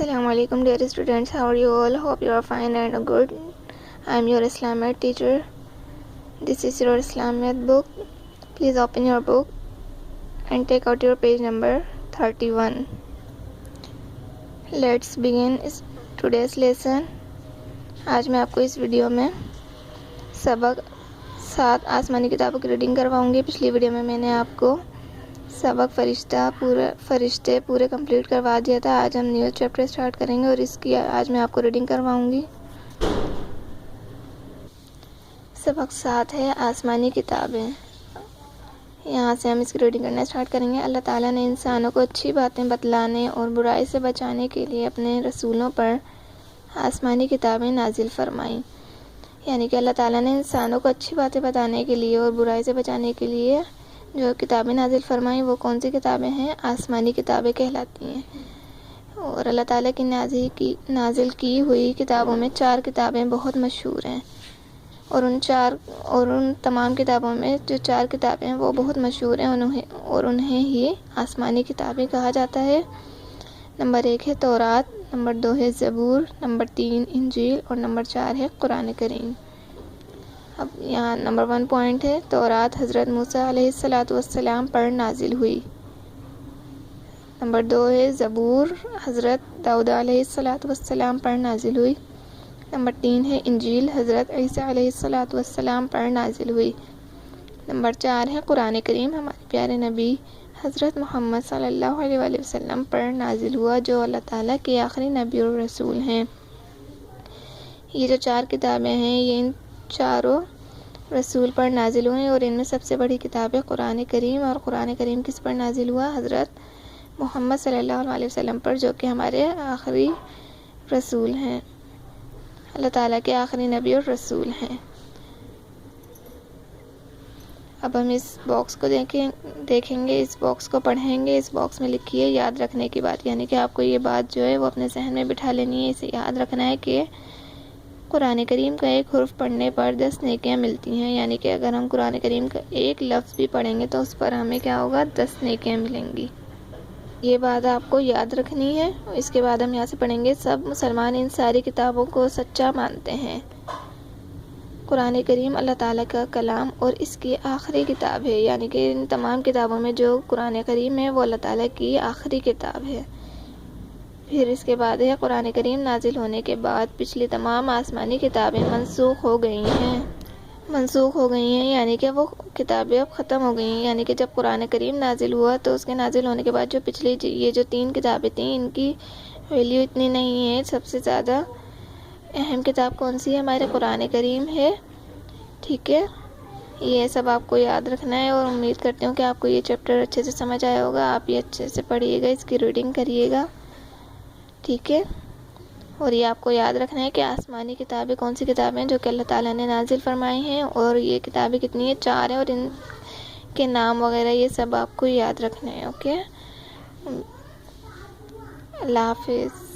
Assalamu alaikum dear students, how are you all? Hope you are fine and good. I am your Islamic teacher. This is your Islamic book. Please open your book and take out your page number 31. Let's begin today's lesson. आज मैं आपको इस video में सबक 7 आसमानी किताबों की reading करवाऊंगी। पिछली वीडियो में मैंने आपको सबक फरिश्ते पूरे कंप्लीट करवा दिया था। आज हम न्यू चैप्टर स्टार्ट करेंगे और इसकी आज मैं आपको रीडिंग करवाऊंगी। सबक 7 है आसमानी किताबें। यहाँ से हम इसकी रीडिंग करना स्टार्ट करेंगे। अल्लाह ताला ने इंसानों को अच्छी बातें बतलाने और बुराई से बचाने के लिए अपने रसूलों पर आसमानी किताबें नाजिल फरमाईं। यानी कि अल्लाह ताला ने इंसानों को अच्छी बातें बताने के लिए और बुराई से बचाने के लिए जो किताबें नाजिल फरमाई वो कौन सी किताबें हैं? आसमानी किताबें कहलाती हैं। और अल्लाह ताला की नाजिल की हुई किताबों में 4 किताबें बहुत मशहूर हैं और उन तमाम किताबों में जो 4 किताबें हैं वो बहुत मशहूर हैं उन्हें ही आसमानी किताबें कहा जाता है। नंबर 1 है तौरात, नंबर 2 है ज़बूर, नंबर 3 इंजील और नंबर 4 है कुरान करीम। अब यहाँ नंबर 1 पॉइंट है तौरात हज़रत मूसा अलैहिस्सलाम पर नाजिल हुई। नंबर 2 है ज़बूर हज़रत दाऊद अलैहिस्सलाम पर नाजिल हुई। नंबर 3 है इंजील हज़रत ईसा अलैहिस्सलाम पर नाजिल हुई। नंबर 4 है कुरान करीम हमारे प्यारे नबी हज़रत मोहम्मद सल्लल्लाहु अलैहि वसल्लम पर नाजिल हुआ जो अल्लाह ताला के आखिरी नबी और रसूल हैं। ये जो 4 किताबें हैं ये इन चारों रसूल पर नाजिल हुए और इनमें सबसे बड़ी किताब है कुरान करीम। और कुरान करीम किस पर नाजिल हुआ? हज़रत मोहम्मद सल्लल्लाहु अलैहि वसल्लम पर जो कि हमारे आखिरी रसूल हैं, अल्लाह ताला के आखिरी नबी और रसूल हैं। अब हम इस बॉक्स को देखेंगे, इस बॉक्स को पढ़ेंगे। इस बॉक्स में लिखी है याद रखने की बात, यानी कि आपको ये बात जो है वो अपने जहन में बिठा लेनी है। इसे याद रखना है कि कुरान करीम का एक हुर्फ पढ़ने पर 10 नेकियां मिलती हैं। यानी कि अगर हम कुरान करीम का एक लफ्ज़ भी पढ़ेंगे तो उस पर हमें क्या होगा? 10 नेकियां मिलेंगी। ये बात आपको याद रखनी है। इसके बाद हम यहाँ से पढ़ेंगे सब मुसलमान इन सारी किताबों को सच्चा मानते हैं। कुरान करीम अल्लाह ताला का कलाम और इसकी आखिरी किताब है। यानी कि इन तमाम किताबों में जो कुरान करीम है वो अल्लाह ताला की आखिरी किताब है। फिर इसके बाद है कुरान करीम नाजिल होने के बाद पिछली तमाम आसमानी किताबें मनसूख हो गई हैं। यानी कि वो किताबें अब ख़त्म हो गई हैं। यानी कि जब कुरान करीम नाजिल हुआ तो उसके नाजिल होने के बाद जो पिछली ये जो 3 किताबें थीं इनकी वैल्यू इतनी नहीं है। सबसे ज़्यादा अहम किताब कौन सी है? हमारे कुरान करीम है। ठीक है, ये सब आपको याद रखना है और उम्मीद करती हूँ कि आपको ये चैप्टर अच्छे से समझ आया होगा। आप ये अच्छे से पढ़िएगा, इसकी रीडिंग करिएगा। ठीक है, और ये आपको याद रखना है कि आसमानी किताबें कौन सी किताबें हैं जो कि अल्लाह ताला ने नाजिल फरमाई हैं और ये किताबें कितनी है? 4 हैं और इनके नाम वगैरह ये सब आपको याद रखना है। ओके, अल्लाह हाफिज़।